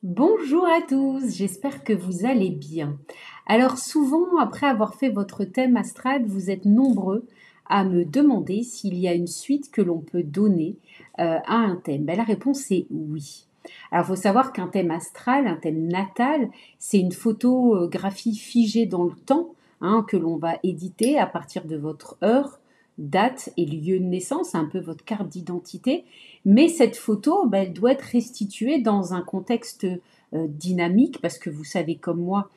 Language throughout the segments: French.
Bonjour à tous, j'espère que vous allez bien. Alors souvent, après avoir fait votre thème astral, vous êtes nombreux à me demander s'il y a une suite que l'on peut donner à un thème. La réponse est oui. Alors il faut savoir qu'un thème astral, un thème natal, c'est une photographie figée dans le temps que l'on va éditer à partir de votre heure, date et lieu de naissance, un peu votre carte d'identité. Mais cette photo, elle doit être restituée dans un contexte dynamique, parce que vous savez comme moi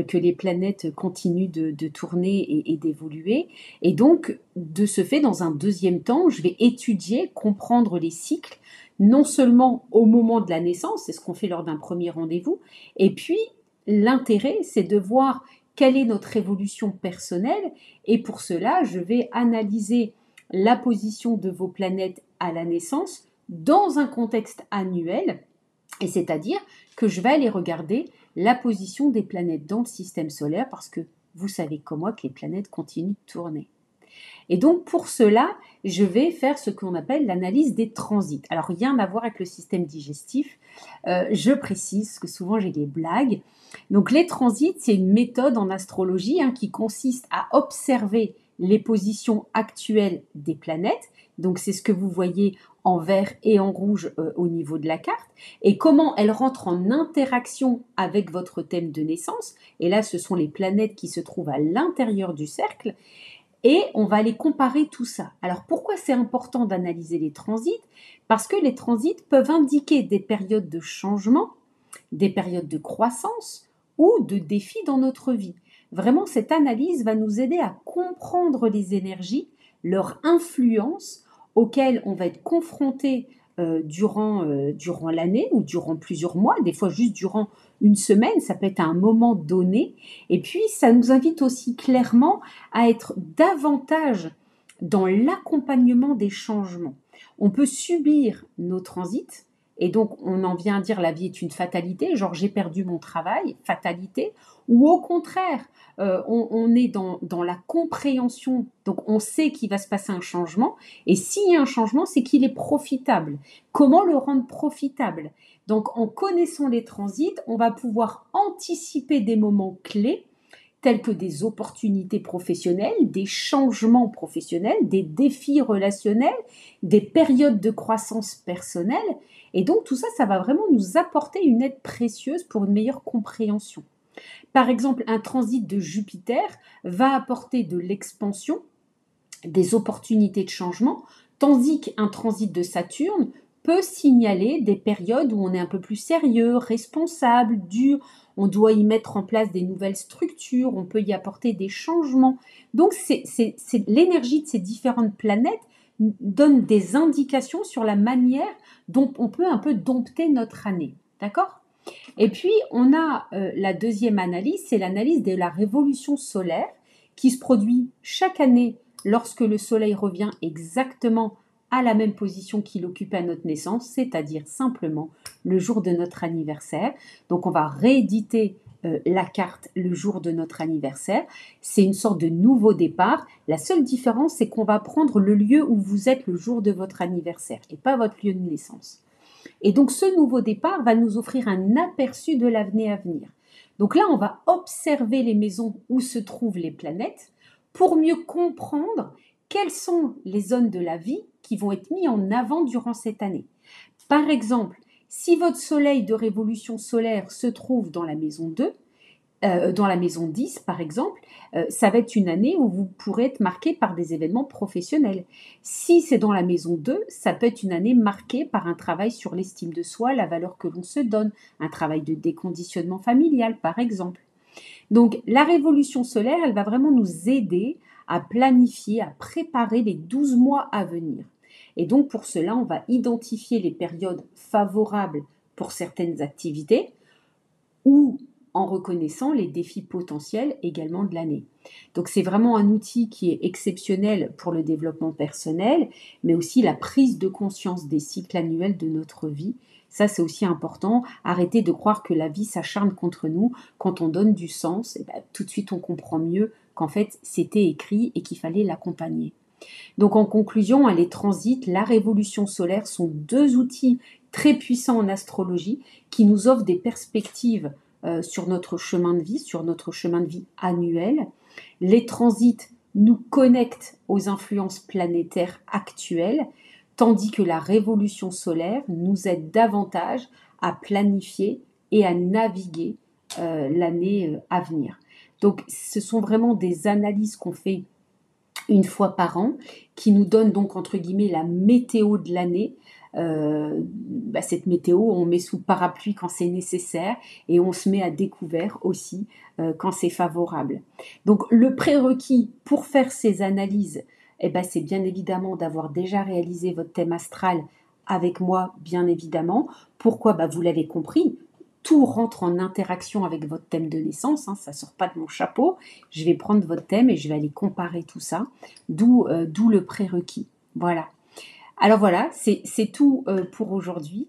que les planètes continuent de tourner et d'évoluer. Et donc, de ce fait, dans un deuxième temps, je vais étudier, comprendre les cycles, non seulement au moment de la naissance, c'est ce qu'on fait lors d'un premier rendez-vous, et puis l'intérêt, c'est de voir quelle est notre évolution personnelle, et pour cela, je vais analyser la position de vos planètes à la naissance dans un contexte annuel, et c'est-à-dire que je vais aller regarder la position des planètes dans le système solaire, parce que vous savez comme moi que les planètes continuent de tourner. Et donc pour cela, je vais faire ce qu'on appelle l'analyse des transits. Alors rien à voir avec le système digestif, je précise que souvent j'ai des blagues. Donc les transits, c'est une méthode en astrologie qui consiste à observer les positions actuelles des planètes. Donc c'est ce que vous voyez en vert et en rouge au niveau de la carte, et comment elles rentrent en interaction avec votre thème de naissance. Et là, ce sont les planètes qui se trouvent à l'intérieur du cercle. Et on va aller comparer tout ça. Alors pourquoi c'est important d'analyser les transits? Parce que les transits peuvent indiquer des périodes de changement, des périodes de croissance ou de défis dans notre vie. Vraiment, cette analyse va nous aider à comprendre les énergies, leur influence auxquelles on va être confronté durant l'année ou durant plusieurs mois, des fois juste durant une semaine, ça peut être à un moment donné. Et puis, ça nous invite aussi clairement à être davantage dans l'accompagnement des changements. On peut subir nos transits, et donc on en vient à dire la vie est une fatalité, genre j'ai perdu mon travail, fatalité, ou au contraire, on est dans la compréhension, donc on sait qu'il va se passer un changement, et s'il y a un changement, c'est qu'il est profitable. Comment le rendre profitable? Donc en connaissant les transits, on va pouvoir anticiper des moments clés tels que des opportunités professionnelles, des changements professionnels, des défis relationnels, des périodes de croissance personnelle. Et donc tout ça, ça va vraiment nous apporter une aide précieuse pour une meilleure compréhension. Par exemple, un transit de Jupiter va apporter de l'expansion, des opportunités de changement, tandis qu'un transit de Saturne peut signaler des périodes où on est un peu plus sérieux, responsable, dur, on doit y mettre en place des nouvelles structures, on peut y apporter des changements. Donc l'énergie de ces différentes planètes donne des indications sur la manière dont on peut un peu dompter notre année. D'accord? Et puis, on a la deuxième analyse, c'est l'analyse de la révolution solaire qui se produit chaque année lorsque le Soleil revient exactement à la même position qu'il occupait à notre naissance, c'est-à-dire simplement le jour de notre anniversaire. Donc, on va rééditer la carte le jour de notre anniversaire. C'est une sorte de nouveau départ. La seule différence, c'est qu'on va prendre le lieu où vous êtes le jour de votre anniversaire et pas votre lieu de naissance. Et donc ce nouveau départ va nous offrir un aperçu de l'avenir à venir. Donc là, on va observer les maisons où se trouvent les planètes pour mieux comprendre quelles sont les zones de la vie qui vont être mises en avant durant cette année. Par exemple, si votre soleil de révolution solaire se trouve dans la maison 2, dans la maison 10, par exemple, ça va être une année où vous pourrez être marqué par des événements professionnels. Si c'est dans la maison 2, ça peut être une année marquée par un travail sur l'estime de soi, la valeur que l'on se donne, un travail de déconditionnement familial, par exemple. Donc, la révolution solaire, elle va vraiment nous aider à planifier, à préparer les 12 mois à venir. Et donc, pour cela, on va identifier les périodes favorables pour certaines activités ou en reconnaissant les défis potentiels également de l'année. Donc c'est vraiment un outil qui est exceptionnel pour le développement personnel, mais aussi la prise de conscience des cycles annuels de notre vie. Ça, c'est aussi important. Arrêtez de croire que la vie s'acharne contre nous. Quand on donne du sens, tout de suite on comprend mieux qu'en fait c'était écrit et qu'il fallait l'accompagner. Donc en conclusion, les transits, la révolution solaire sont deux outils très puissants en astrologie qui nous offrent des perspectives sur notre chemin de vie, sur notre chemin de vie annuel. Les transits nous connectent aux influences planétaires actuelles, tandis que la révolution solaire nous aide davantage à planifier et à naviguer l'année à venir. Donc ce sont vraiment des analyses qu'on fait une fois par an, qui nous donne donc entre guillemets la météo de l'année. Cette météo, on met sous parapluie quand c'est nécessaire et on se met à découvert aussi quand c'est favorable. Donc le prérequis pour faire ces analyses, c'est bien évidemment d'avoir déjà réalisé votre thème astral avec moi, bien évidemment. Pourquoi? Vous l'avez compris, tout rentre en interaction avec votre thème de naissance, ça ne sort pas de mon chapeau. Je vais prendre votre thème et je vais aller comparer tout ça, d'où le prérequis. Voilà. Alors voilà, c'est tout pour aujourd'hui.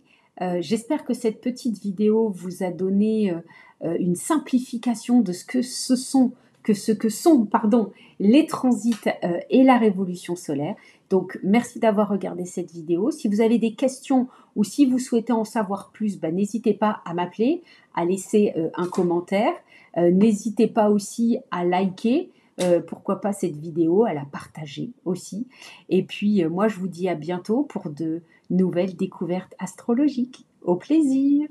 J'espère que cette petite vidéo vous a donné une simplification de ce que sont les transits et la révolution solaire. Donc merci d'avoir regardé cette vidéo. Si vous avez des questions ou si vous souhaitez en savoir plus, n'hésitez pas à m'appeler, à laisser un commentaire. N'hésitez pas aussi à liker, pourquoi pas cette vidéo, à la partager aussi. Et puis moi je vous dis à bientôt pour de nouvelles découvertes astrologiques. Au plaisir!